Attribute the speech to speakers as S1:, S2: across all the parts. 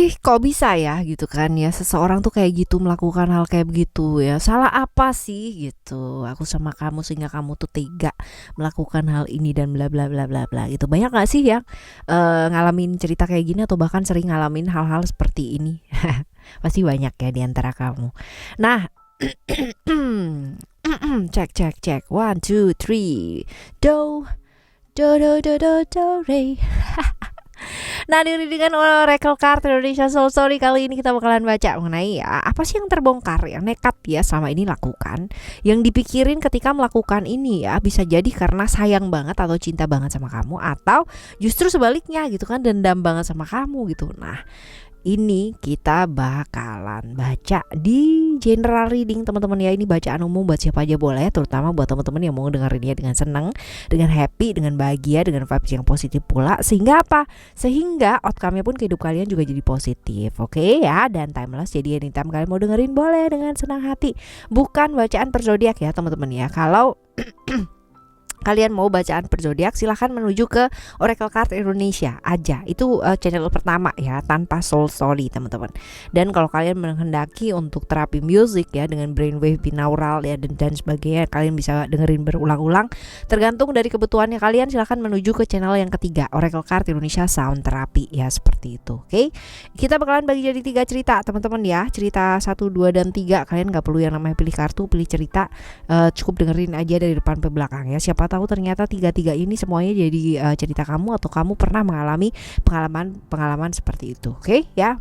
S1: sih kok bisa ya gitu kan ya, seseorang tuh kayak gitu melakukan hal kayak begitu ya, salah apa sih gitu aku sama kamu sehingga kamu tuh tega melakukan hal ini dan bla bla bla bla bla gitu. Banyak gak sih yang ngalamin cerita kayak gini atau bahkan sering ngalamin hal-hal seperti ini? Pasti banyak ya di antara kamu. Nah, cek cek cek, one two three, do do do do do do re. Nah, diiringi Oracle Card Indonesia Soul Story kali ini kita bakalan baca mengenai ya, apa sih yang terbongkar yang nekat ya selama ini lakukan, yang dipikirin ketika melakukan ini ya, bisa jadi karena sayang banget atau cinta banget sama kamu, atau justru sebaliknya gitu kan, dendam banget sama kamu gitu. Nah, ini kita bakalan baca di general reading teman-teman ya. Ini bacaan umum buat siapa aja boleh, terutama buat teman-teman yang mau dengerinnya dengan seneng, dengan happy, dengan bahagia, dengan vibes yang positif pula. Sehingga apa? Sehingga outcome-nya pun ke hidup kalian juga jadi positif. Oke ya, dan timeless, jadi anytime kalian mau dengerin boleh dengan senang hati. Bukan bacaan per zodiak ya teman-teman ya. Kalau kalian mau bacaan per zodiak, silahkan menuju ke Oracle Card Indonesia aja. Itu channel pertama ya, tanpa soul story teman-teman. Dan kalau kalian menghendaki untuk terapi musik ya, dengan brainwave binaural ya dan sebagainya, kalian bisa dengerin berulang-ulang. Tergantung dari kebutuhannya kalian, silahkan menuju ke channel yang ketiga, Oracle Card Indonesia Sound Therapy ya, seperti itu. Oke, kita bakalan bagi jadi 3 cerita teman-teman ya. Cerita 1, 2, dan 3. Kalian gak perlu yang namanya pilih kartu, pilih cerita. Cukup dengerin aja dari depan ke belakang ya. Siapa tahu ternyata 3-3 ini semuanya jadi cerita kamu, atau kamu pernah mengalami pengalaman seperti itu. Oke ya.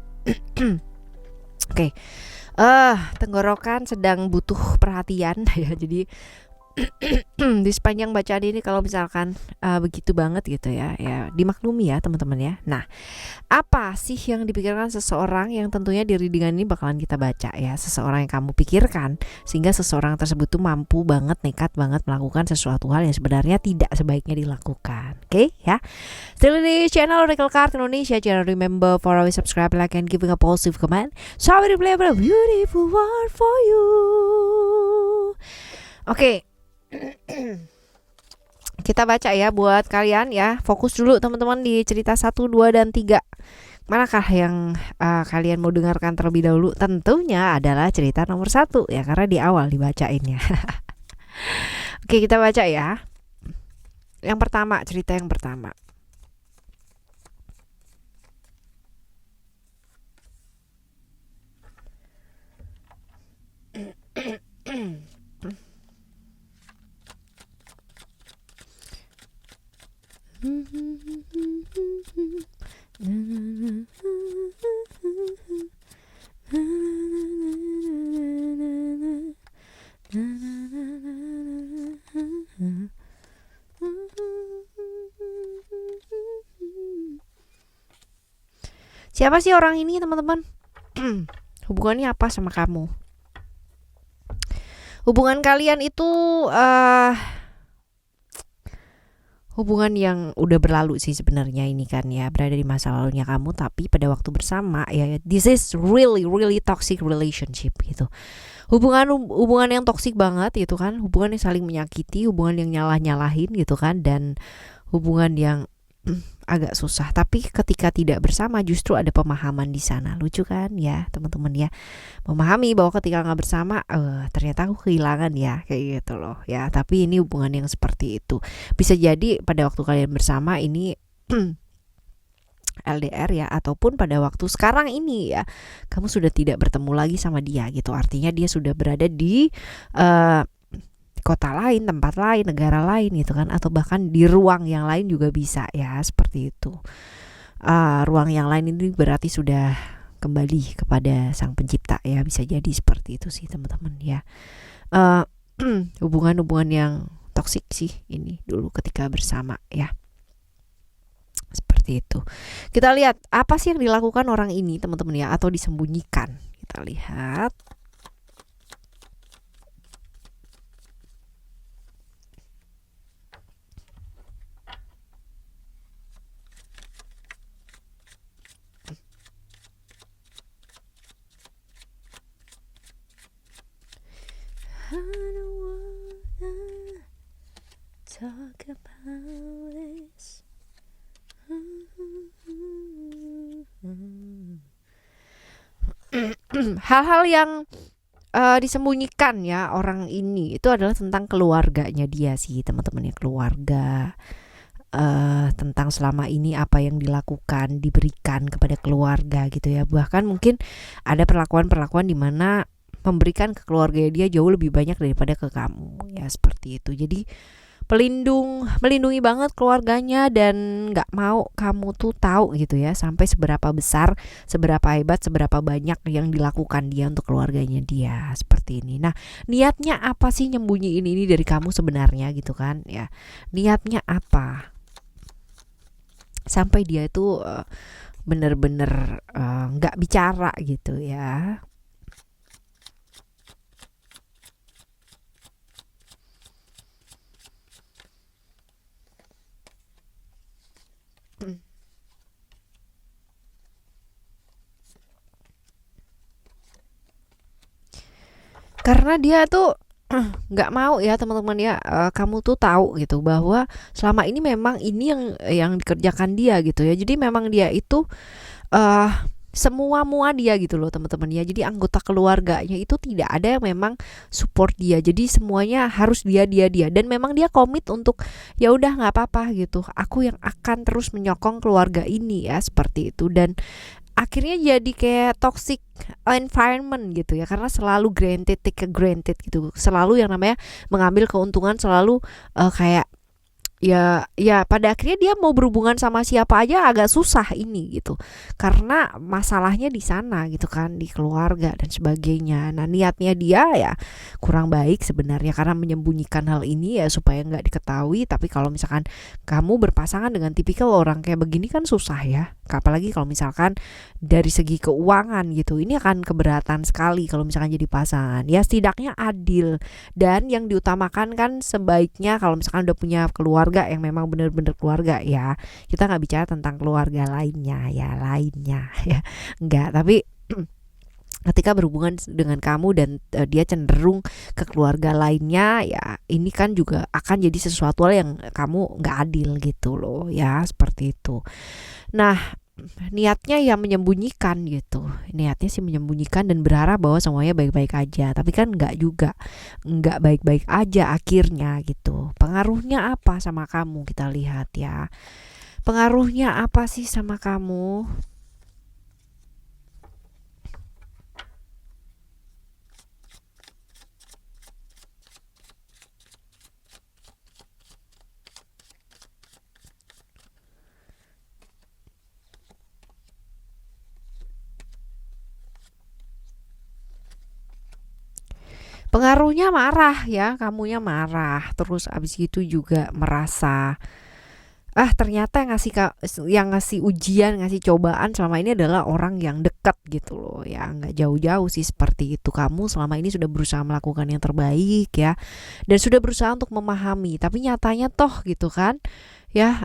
S1: Oke. Tenggorokan sedang butuh perhatian ya. Jadi di sepanjang bacaan ini kalau misalkan begitu banget gitu ya, ya dimaklumi ya teman-teman ya. Nah, apa sih yang dipikirkan seseorang yang tentunya di readingan ini bakalan kita baca ya, seseorang yang kamu pikirkan sehingga seseorang tersebut tuh mampu banget, nekat banget melakukan sesuatu hal yang sebenarnya tidak sebaiknya dilakukan. Oke ya. Still di channel Oracle Card Indonesia, channel remember for always subscribe, like, and giving a positive comment. So I will play a beautiful word for you. Oke. Kita baca ya buat kalian ya. Fokus dulu teman-teman di cerita 1, 2, dan 3. Manakah yang kalian mau dengarkan terlebih dahulu? Tentunya adalah cerita nomor 1 ya, karena di awal dibacainnya. Oke, kita baca ya. Yang pertama, cerita yang pertama. Siapa sih orang ini teman-teman? Hubungannya apa sama kamu? Hubungan kalian itu hubungan yang udah berlalu sih sebenarnya ini kan ya, berada di masa lalunya kamu, tapi pada waktu bersama ya, this is really really toxic relationship gitu. Hubungan yang toksik banget gitu kan, hubungan yang saling menyakiti, hubungan yang nyalah-nyalahin gitu kan, dan hubungan yang agak susah, tapi ketika tidak bersama justru ada pemahaman di sana. Lucu kan ya teman-teman ya, memahami bahwa ketika nggak bersama ternyata aku kehilangan ya, kayak gitu loh ya. Tapi ini hubungan yang seperti itu. Bisa jadi pada waktu kalian bersama ini LDR ya, ataupun pada waktu sekarang ini ya, kamu sudah tidak bertemu lagi sama dia gitu. Artinya dia sudah berada di kota lain, tempat lain, negara lain gitu kan, atau bahkan di ruang yang lain juga bisa ya, seperti itu. Ruang yang lain ini berarti sudah kembali kepada sang pencipta ya, bisa jadi seperti itu sih teman-teman ya. Hubungan-hubungan yang toksik sih ini dulu ketika bersama ya, seperti itu. Kita lihat apa sih yang dilakukan orang ini teman-teman ya, atau disembunyikan. Kita lihat. I don't wanna talk about this. hal-hal yang disembunyikan ya orang ini itu adalah tentang keluarganya dia sih teman-teman ya, keluarga, tentang selama ini apa yang dilakukan diberikan kepada keluarga gitu ya, bahkan mungkin ada perlakuan-perlakuan di mana memberikan ke keluarga dia jauh lebih banyak daripada ke kamu ya, seperti itu. Jadi melindungi banget keluarganya dan nggak mau kamu tuh tahu gitu ya sampai seberapa besar, seberapa hebat, seberapa banyak yang dilakukan dia untuk keluarganya dia, seperti ini. Nah, niatnya apa sih nyembunyiin ini dari kamu sebenarnya gitu kan ya, niatnya apa sampai dia itu bener-bener nggak bicara gitu ya. Karena dia tuh nggak mau ya teman-teman ya, kamu tuh tahu gitu bahwa selama ini memang ini yang dikerjakan dia gitu ya. Jadi memang dia itu eh semua mua dia gitu loh teman-teman ya. Jadi anggota keluarganya itu tidak ada yang memang support dia. Jadi semuanya harus dia dan memang dia komit untuk ya udah nggak apa-apa gitu. Aku yang akan terus menyokong keluarga ini ya, seperti itu. Dan akhirnya jadi kayak toxic environment gitu ya, karena selalu take granted gitu, selalu yang namanya mengambil keuntungan, selalu kayak ya pada akhirnya dia mau berhubungan sama siapa aja agak susah ini gitu, karena masalahnya di sana gitu kan, di keluarga dan sebagainya. Nah, niatnya dia ya kurang baik sebenarnya karena menyembunyikan hal ini ya supaya nggak diketahui. Tapi kalau misalkan kamu berpasangan dengan tipikal orang kayak begini kan susah ya, apalagi kalau misalkan dari segi keuangan gitu, ini akan keberatan sekali kalau misalkan jadi pasangan ya. Setidaknya adil, dan yang diutamakan kan sebaiknya kalau misalkan udah punya keluarga yang memang benar-benar keluarga ya, kita nggak bicara tentang keluarga lainnya ya nggak, tapi ketika berhubungan dengan kamu dan dia cenderung ke keluarga lainnya ya, ini kan juga akan jadi sesuatu yang kamu nggak adil gitu loh ya, seperti itu. Nah, niatnya ya menyembunyikan gitu, niatnya sih menyembunyikan dan berharap bahwa semuanya baik-baik aja, tapi kan nggak juga, nggak baik-baik aja akhirnya gitu. Pengaruhnya apa sama kamu, kita lihat ya, pengaruhnya apa sih sama kamu. Pengaruhnya marah ya, kamunya marah, terus abis itu juga merasa ternyata yang ngasih ujian, ngasih cobaan selama ini adalah orang yang dekat gitu loh ya, nggak jauh-jauh sih, seperti itu. Kamu selama ini sudah berusaha melakukan yang terbaik ya, dan sudah berusaha untuk memahami, tapi nyatanya toh gitu kan ya,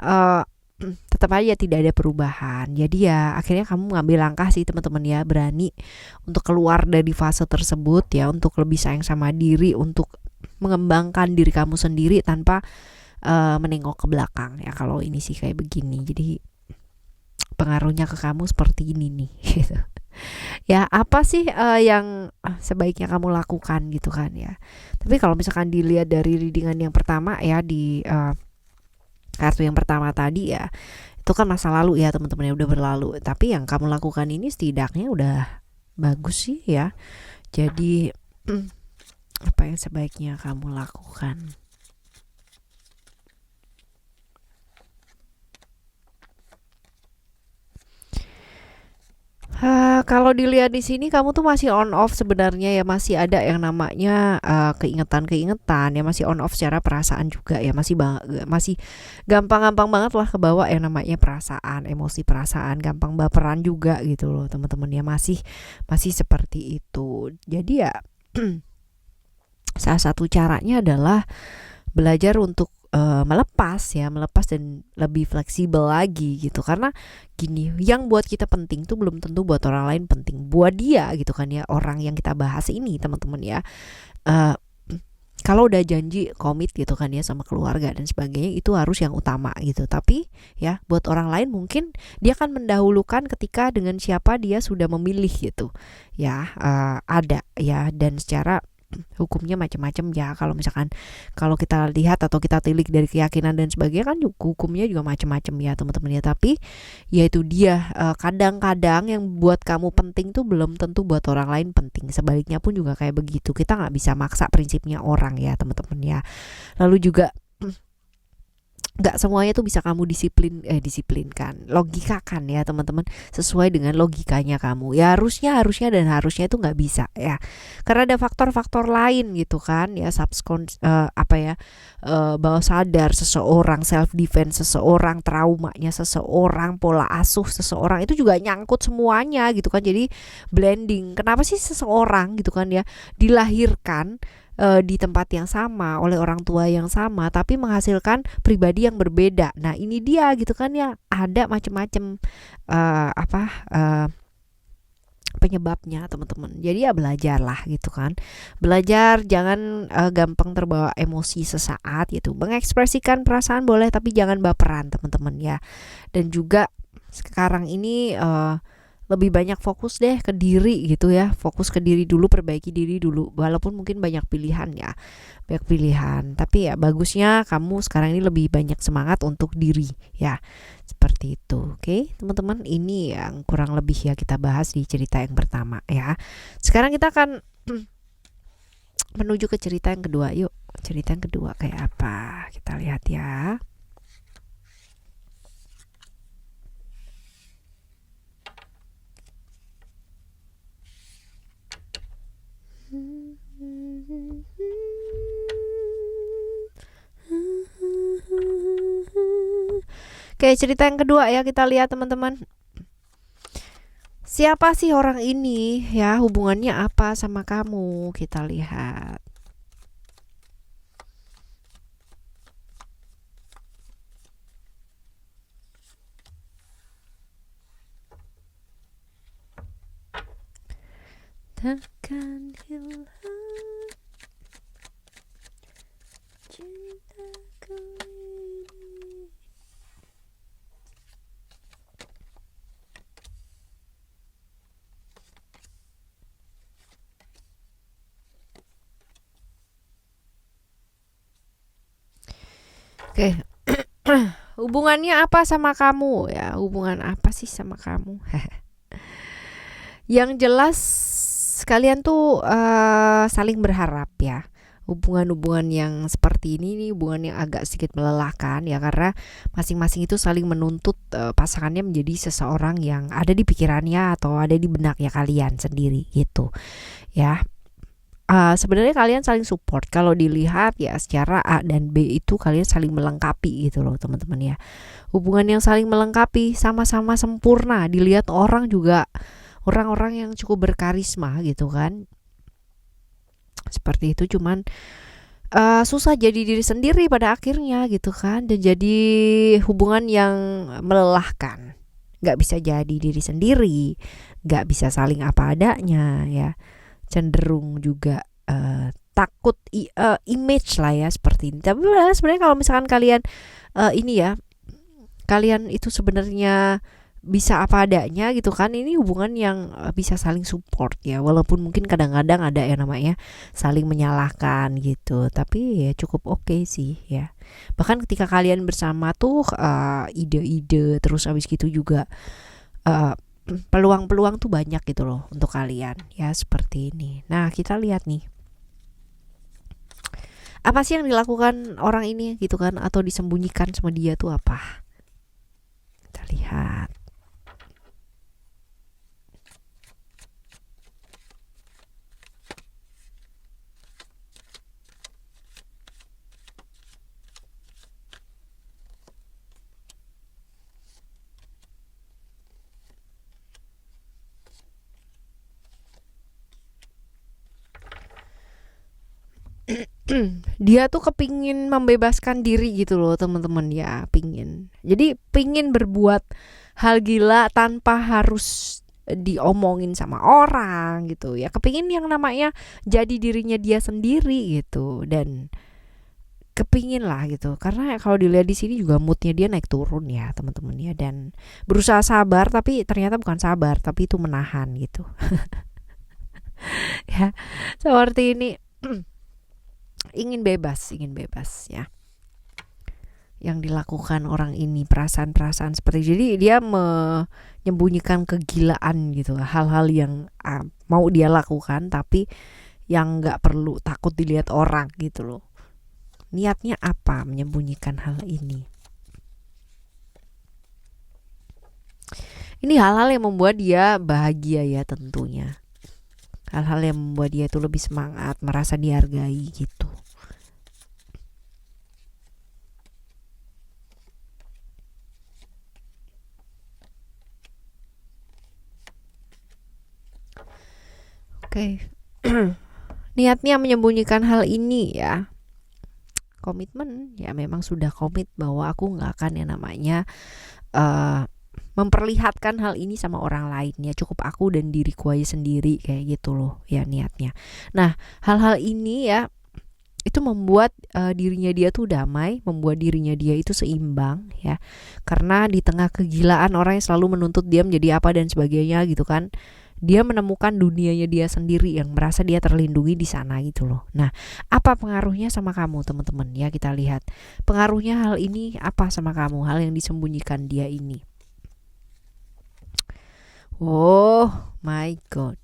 S1: tetap aja tidak ada perubahan. Jadi ya akhirnya kamu ngambil langkah sih teman-teman ya, berani untuk keluar dari fase tersebut ya, untuk lebih sayang sama diri, untuk mengembangkan diri kamu sendiri tanpa menengok ke belakang ya. Kalau ini sih kayak begini, jadi pengaruhnya ke kamu seperti ini nih gitu. Ya apa sih yang sebaiknya kamu lakukan gitu kan ya. Tapi kalau misalkan dilihat dari readingan yang pertama ya, di kartu yang pertama tadi ya, itu kan masa lalu ya teman-teman, yang udah berlalu. Tapi yang kamu lakukan ini setidaknya udah bagus sih ya. Jadi apa yang sebaiknya kamu lakukan? Kalau dilihat di sini kamu tuh masih on off sebenarnya ya, masih ada yang namanya keingetan-keingetan ya, masih on off secara perasaan juga ya, masih gampang-gampang banget lah kebawa yang namanya perasaan, emosi perasaan, gampang baperan juga gitu loh teman-teman ya, masih masih seperti itu. Jadi ya salah satu caranya adalah belajar untuk melepas ya, melepas dan lebih fleksibel lagi gitu. Karena gini, yang buat kita penting tuh belum tentu buat orang lain penting. Buat dia gitu kan ya, orang yang kita bahas ini teman-teman ya, uh, kalau udah janji komit gitu kan ya sama keluarga dan sebagainya, itu harus yang utama gitu. Tapi ya buat orang lain mungkin dia akan mendahulukan ketika dengan siapa dia sudah memilih gitu ya. Ada ya, dan secara hukumnya macam-macam ya. Kalau misalkan kalau kita lihat atau kita tilik dari keyakinan dan sebagainya kan hukumnya juga macam-macam ya teman-teman ya. Tapi ya itu dia, kadang-kadang yang buat kamu penting tuh belum tentu buat orang lain penting. Sebaliknya pun juga kayak begitu. Kita nggak bisa maksa prinsipnya orang ya teman-teman ya. Lalu juga nggak semuanya tuh bisa kamu disiplinkan, logikakan ya teman-teman, sesuai dengan logikanya kamu. Ya harusnya itu nggak bisa ya, karena ada faktor-faktor lain gitu kan ya, bawah sadar seseorang, self defense seseorang, traumanya seseorang, pola asuh seseorang, itu juga nyangkut semuanya gitu kan. Jadi blending, kenapa sih seseorang gitu kan ya dilahirkan di tempat yang sama oleh orang tua yang sama tapi menghasilkan pribadi yang berbeda. Nah ini dia gitu kan ya, ada macam-macam penyebabnya teman-teman. Jadi ya belajarlah gitu kan, belajar jangan gampang terbawa emosi sesaat gitu. Mengekspresikan perasaan boleh tapi jangan baperan teman-teman ya. Dan juga sekarang ini lebih banyak fokus deh ke diri gitu ya, fokus ke diri dulu, perbaiki diri dulu. Walaupun mungkin banyak pilihan ya, tapi ya bagusnya kamu sekarang ini lebih banyak semangat untuk diri ya, seperti itu. Oke teman-teman, ini yang kurang lebih ya kita bahas di cerita yang pertama ya. Sekarang kita akan menuju ke cerita yang kedua. Yuk, cerita yang kedua kayak apa, kita lihat ya. Oke, cerita yang kedua ya, kita lihat teman-teman. Siapa sih orang ini ya, hubungannya apa sama kamu? Kita lihat. Takkan hilang cintaku ini. Oke. Hubungannya apa sama kamu ya? Hubungan apa sih sama kamu? Yang jelas kalian tuh saling berharap ya. Hubungan-hubungan yang seperti ini nih, hubungan yang agak sedikit melelahkan ya, karena masing-masing itu saling menuntut pasangannya menjadi seseorang yang ada di pikirannya atau ada di benaknya kalian sendiri gitu ya. Sebenarnya kalian saling support. Kalau dilihat ya secara A dan B itu kalian saling melengkapi gitu loh teman-teman ya. Hubungan yang saling melengkapi, sama-sama sempurna. Dilihat orang juga, orang-orang yang cukup berkarisma gitu kan. Seperti itu, cuman susah jadi diri sendiri pada akhirnya gitu kan. Dan jadi hubungan yang melelahkan. Gak bisa jadi diri sendiri, gak bisa saling apa adanya ya. Cenderung juga takut image lah ya, seperti ini. Tapi sebenarnya kalau misalkan kalian kalian itu sebenarnya bisa apa adanya gitu kan, ini hubungan yang bisa saling support ya, walaupun mungkin kadang-kadang ada yang namanya saling menyalahkan gitu, tapi ya cukup oke sih ya. Bahkan ketika kalian bersama tuh ide-ide terus habis gitu juga peluang-peluang tuh banyak gitu loh untuk kalian ya, seperti ini. Nah kita lihat nih, apa sih yang dilakukan orang ini gitu kan, atau disembunyikan sama dia tuh apa? Kita lihat. Dia tuh kepingin membebaskan diri gitu loh teman-teman ya, pingin. Jadi pingin berbuat hal gila tanpa harus diomongin sama orang gitu ya, kepingin yang namanya jadi dirinya dia sendiri gitu, dan kepingin lah gitu, karena kalau dilihat di sini juga moodnya dia naik turun ya teman-teman ya, dan berusaha sabar tapi ternyata bukan sabar tapi itu menahan gitu. Ya seperti ini. Ingin bebas ya, yang dilakukan orang ini, perasaan-perasaan seperti, jadi dia menyembunyikan kegilaan gitu, hal-hal yang mau dia lakukan tapi yang nggak perlu takut dilihat orang gitu loh. Niatnya apa menyembunyikan hal ini? Ini hal-hal yang membuat dia bahagia ya tentunya, hal-hal yang membuat dia itu lebih semangat, merasa dihargai gitu. Oke. Niatnya menyembunyikan hal ini ya, komitmen ya, memang sudah komit bahwa aku nggak akan yang namanya uh, memperlihatkan hal ini sama orang lain ya, cukup aku dan diriku aja sendiri kayak gitu loh ya niatnya. Nah hal-hal ini ya itu membuat dirinya dia tuh damai, membuat dirinya dia itu seimbang ya, karena di tengah kegilaan orang yang selalu menuntut dia menjadi apa dan sebagainya gitu kan, dia menemukan dunianya dia sendiri yang merasa dia terlindungi di sana gitu loh. Nah apa pengaruhnya sama kamu teman-teman ya, kita lihat pengaruhnya hal ini apa sama kamu, hal yang disembunyikan dia ini. Oh my god.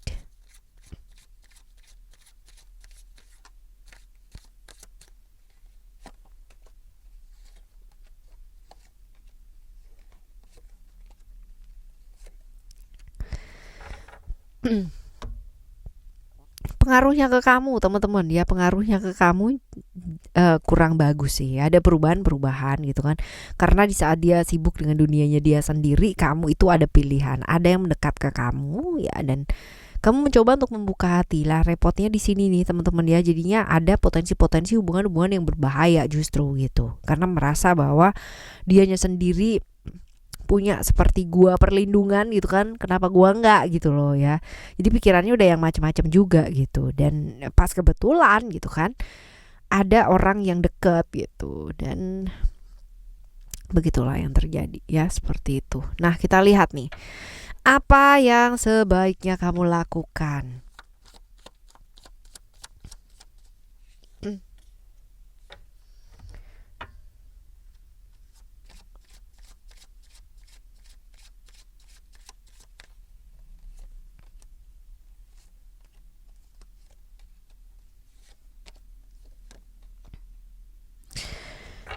S1: Pengaruhnya ke kamu teman-teman ya, pengaruhnya ke kamu kurang bagus sih, ada perubahan-perubahan gitu kan, karena di saat dia sibuk dengan dunianya dia sendiri, kamu itu ada pilihan, ada yang mendekat ke kamu ya, dan kamu mencoba untuk membuka hati. Lah repotnya di sini nih teman-teman ya, jadinya ada potensi-potensi hubungan-hubungan yang berbahaya justru gitu, karena merasa bahwa dianya sendiri punya seperti gua perlindungan gitu kan, kenapa gua enggak gitu loh ya, jadi pikirannya udah yang macam-macam juga gitu, dan pas kebetulan gitu kan ada orang yang deket gitu, dan begitulah yang terjadi ya, seperti itu. Nah kita lihat nih, apa yang sebaiknya kamu lakukan.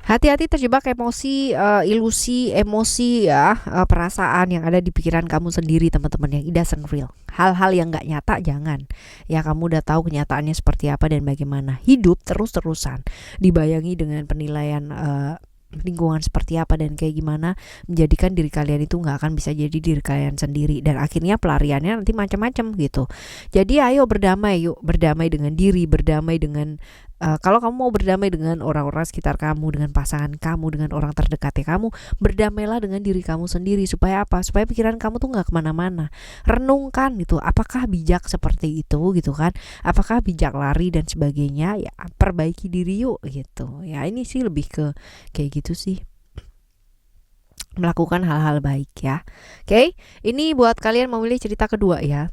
S1: Hati-hati terjebak emosi, ilusi, emosi ya, perasaan yang ada di pikiran kamu sendiri teman-teman, yang it doesn't real. Hal-hal yang nggak nyata jangan. Ya kamu udah tahu kenyataannya seperti apa dan bagaimana. Hidup terus-terusan dibayangi dengan penilaian lingkungan seperti apa dan kayak gimana, menjadikan diri kalian itu nggak akan bisa jadi diri kalian sendiri, dan akhirnya pelariannya nanti macam-macam gitu. Jadi ayo berdamai, yuk berdamai dengan diri, berdamai dengan kalau kamu mau berdamai dengan orang-orang sekitar kamu, dengan pasangan kamu, dengan orang terdekatnya kamu, berdamailah dengan diri kamu sendiri. Supaya apa? Supaya pikiran kamu tuh nggak kemana-mana. Renungkan gitu, apakah bijak seperti itu gitu kan? Apakah bijak lari dan sebagainya? Ya perbaiki diri yuk gitu. Ya ini sih lebih ke kayak gitu sih, melakukan hal-hal baik ya. Oke, ini buat kalian memilih cerita kedua ya.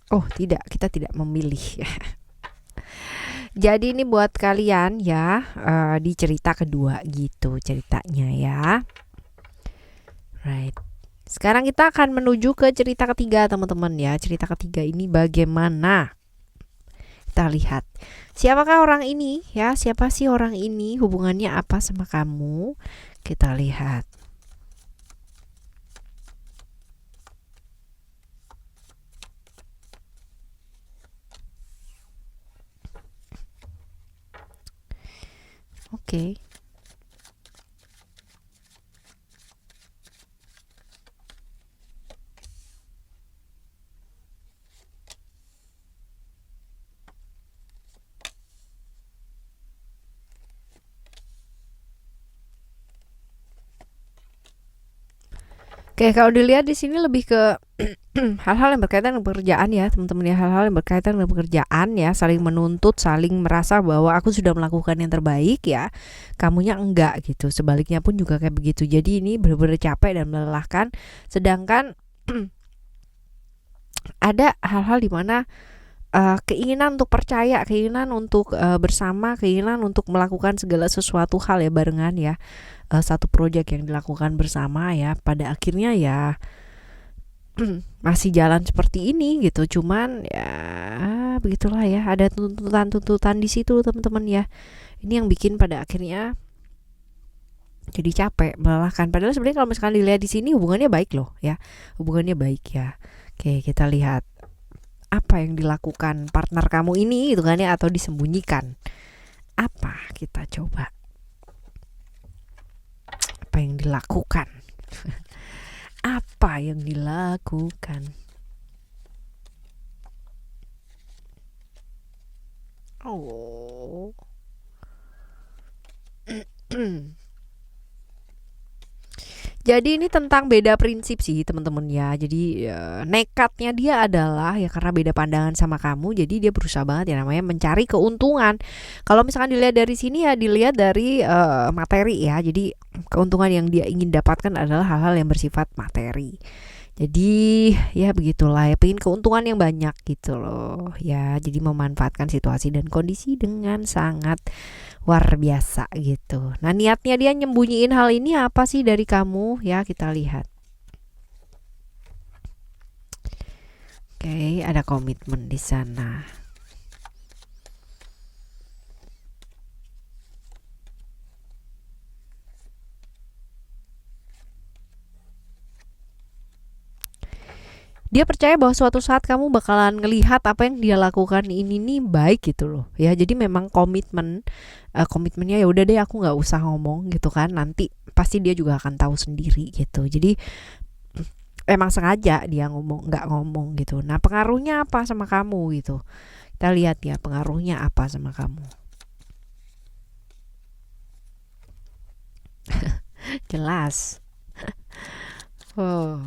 S1: Oh tidak, kita tidak memilih ya. Jadi ini buat kalian ya, di cerita kedua gitu ceritanya ya. Right. Sekarang kita akan menuju ke cerita ketiga teman-teman ya. Cerita ketiga ini bagaimana? Kita lihat. Siapakah orang ini ya? Siapa sih orang ini? Hubungannya apa sama kamu? Kita lihat. Oke. Oke, kalau dilihat di sini lebih ke hal-hal yang berkaitan dengan pekerjaan ya, teman-teman ya, hal-hal yang berkaitan dengan pekerjaan ya, saling menuntut, saling merasa bahwa aku sudah melakukan yang terbaik ya, kamunya enggak gitu. Sebaliknya pun juga kayak begitu. Jadi ini benar-benar capek dan melelahkan. Sedangkan ada hal-hal di mana keinginan untuk percaya, keinginan untuk bersama, keinginan untuk melakukan segala sesuatu hal ya barengan ya, satu proyek yang dilakukan bersama ya, pada akhirnya ya masih jalan seperti ini gitu. Cuman ya begitulah ya, ada tuntutan-tuntutan di situ teman-teman ya. Ini yang bikin pada akhirnya jadi capek, melelahkan. Padahal sebenarnya kalau misalkan dilihat di sini hubungannya baik loh ya, hubungannya baik ya. Oke, kita lihat apa yang dilakukan partner kamu ini gitu kan ya, atau disembunyikan. Apa, kita coba apa yang dilakukan. Apa yang dilakukan? Oh. Jadi ini tentang beda prinsip sih teman-teman ya. Jadi nekatnya dia adalah ya karena beda pandangan sama kamu, jadi dia berusaha banget ya namanya mencari keuntungan. Kalau misalkan dilihat dari sini ya, dilihat dari materi ya. Jadi keuntungan yang dia ingin dapatkan adalah hal-hal yang bersifat materi. Jadi ya begitulah ya, pengen keuntungan yang banyak gitu loh ya. Jadi memanfaatkan situasi dan kondisi dengan sangat luar biasa gitu. Nah, niatnya dia nyembunyiin hal ini apa sih dari kamu ya, kita lihat. Oke, ada komitmen di sana. Dia percaya bahwa suatu saat kamu bakalan ngelihat apa yang dia lakukan ini nih baik gitu loh ya. Jadi memang komitmennya ya udah deh, aku nggak usah ngomong gitu kan, nanti pasti dia juga akan tahu sendiri gitu. Jadi emang sengaja dia nggak ngomong gitu. Nah, pengaruhnya apa sama kamu gitu, kita lihat ya pengaruhnya apa sama kamu. Jelas. Oh.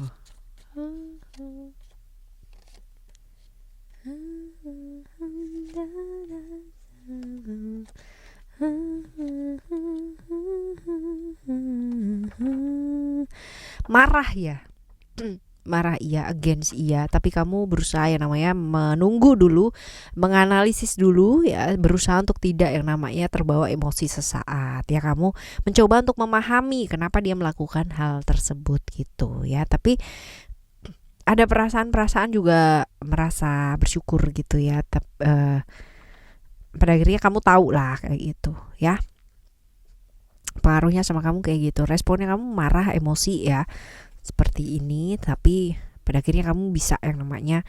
S1: Marah ya. Marah iya, against iya, tapi kamu berusaha yang namanya menunggu dulu, menganalisis dulu ya, berusaha untuk tidak yang namanya terbawa emosi sesaat ya. Kamu mencoba untuk memahami kenapa dia melakukan hal tersebut gitu ya. Tapi ada perasaan-perasaan juga, merasa bersyukur gitu ya. Pada akhirnya kamu tahu lah kayak gitu ya, pengaruhnya sama kamu kayak gitu. Responnya kamu marah, emosi ya, seperti ini. Tapi pada akhirnya kamu bisa yang namanya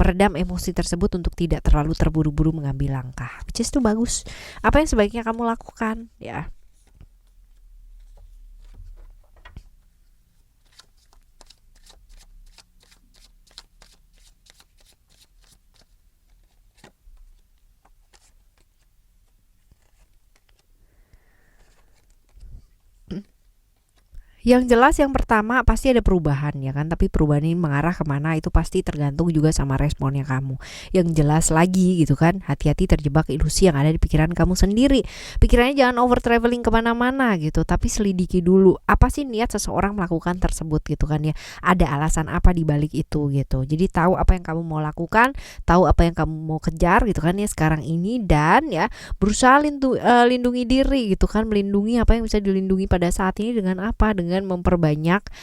S1: meredam emosi tersebut untuk tidak terlalu terburu-buru mengambil langkah, which is itu bagus. Apa yang sebaiknya kamu lakukan ya. Yang jelas yang pertama pasti ada perubahan ya kan, tapi perubahan ini mengarah kemana itu pasti tergantung juga sama responnya kamu. Yang jelas lagi gitu kan, hati-hati terjebak ilusi yang ada di pikiran kamu sendiri. Pikirannya jangan over traveling kemana-mana gitu, tapi selidiki dulu apa sih niat seseorang melakukan tersebut gitu kan ya. Ada alasan apa di balik itu gitu. Jadi tahu apa yang kamu mau lakukan, tahu apa yang kamu mau kejar gitu kan ya sekarang ini, dan ya berusaha lindungi diri gitu kan, melindungi apa yang bisa dilindungi pada saat ini dengan apa, dengan memperbanyak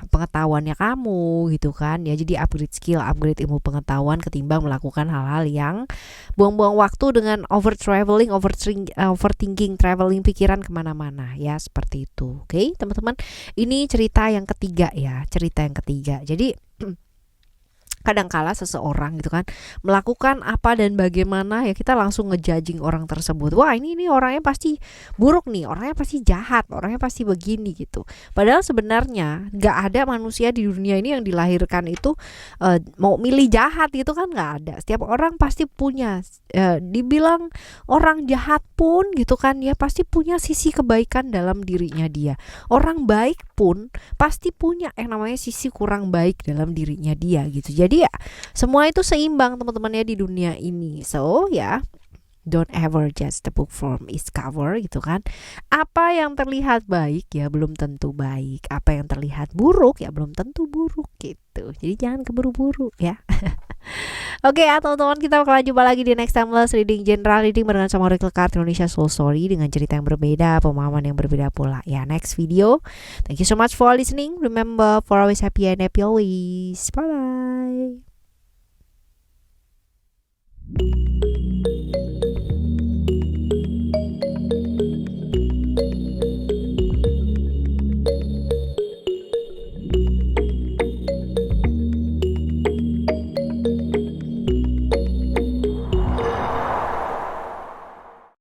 S1: pengetahuannya kamu gitu kan ya. Jadi upgrade skill, upgrade ilmu pengetahuan ketimbang melakukan hal-hal yang buang-buang waktu dengan overthinking, traveling pikiran kemana-mana ya, seperti itu. Oke teman-teman, ini cerita yang ketiga ya, cerita yang ketiga. Jadi kadangkala seseorang gitu kan melakukan apa dan bagaimana, ya kita langsung ngejudging orang tersebut. Wah, ini orangnya pasti buruk nih, orangnya pasti jahat, orangnya pasti begini gitu. Padahal sebenarnya nggak ada manusia di dunia ini yang dilahirkan itu mau milih jahat gitu kan, nggak ada. Setiap orang pasti punya, dibilang orang jahat pun gitu kan, ya pasti punya sisi kebaikan dalam dirinya dia. Orang baik pun pasti punya yang namanya sisi kurang baik dalam dirinya dia gitu. Jadi ya semua itu seimbang teman-temannya di dunia ini. So ya, don't ever judge the book from its cover gitu kan. Apa yang terlihat baik ya belum tentu baik, apa yang terlihat buruk ya belum tentu buruk gitu. Jadi jangan keburu-buru ya. Oke ya teman-teman, kita bakal jumpa lagi di next timeless reading, general reading barengan sama Oracle Card Indonesia Soul Story dengan cerita yang berbeda, pemahaman yang berbeda pula ya. Next video. Thank you so much for listening. Remember, for always happy and happy always. Bye bye.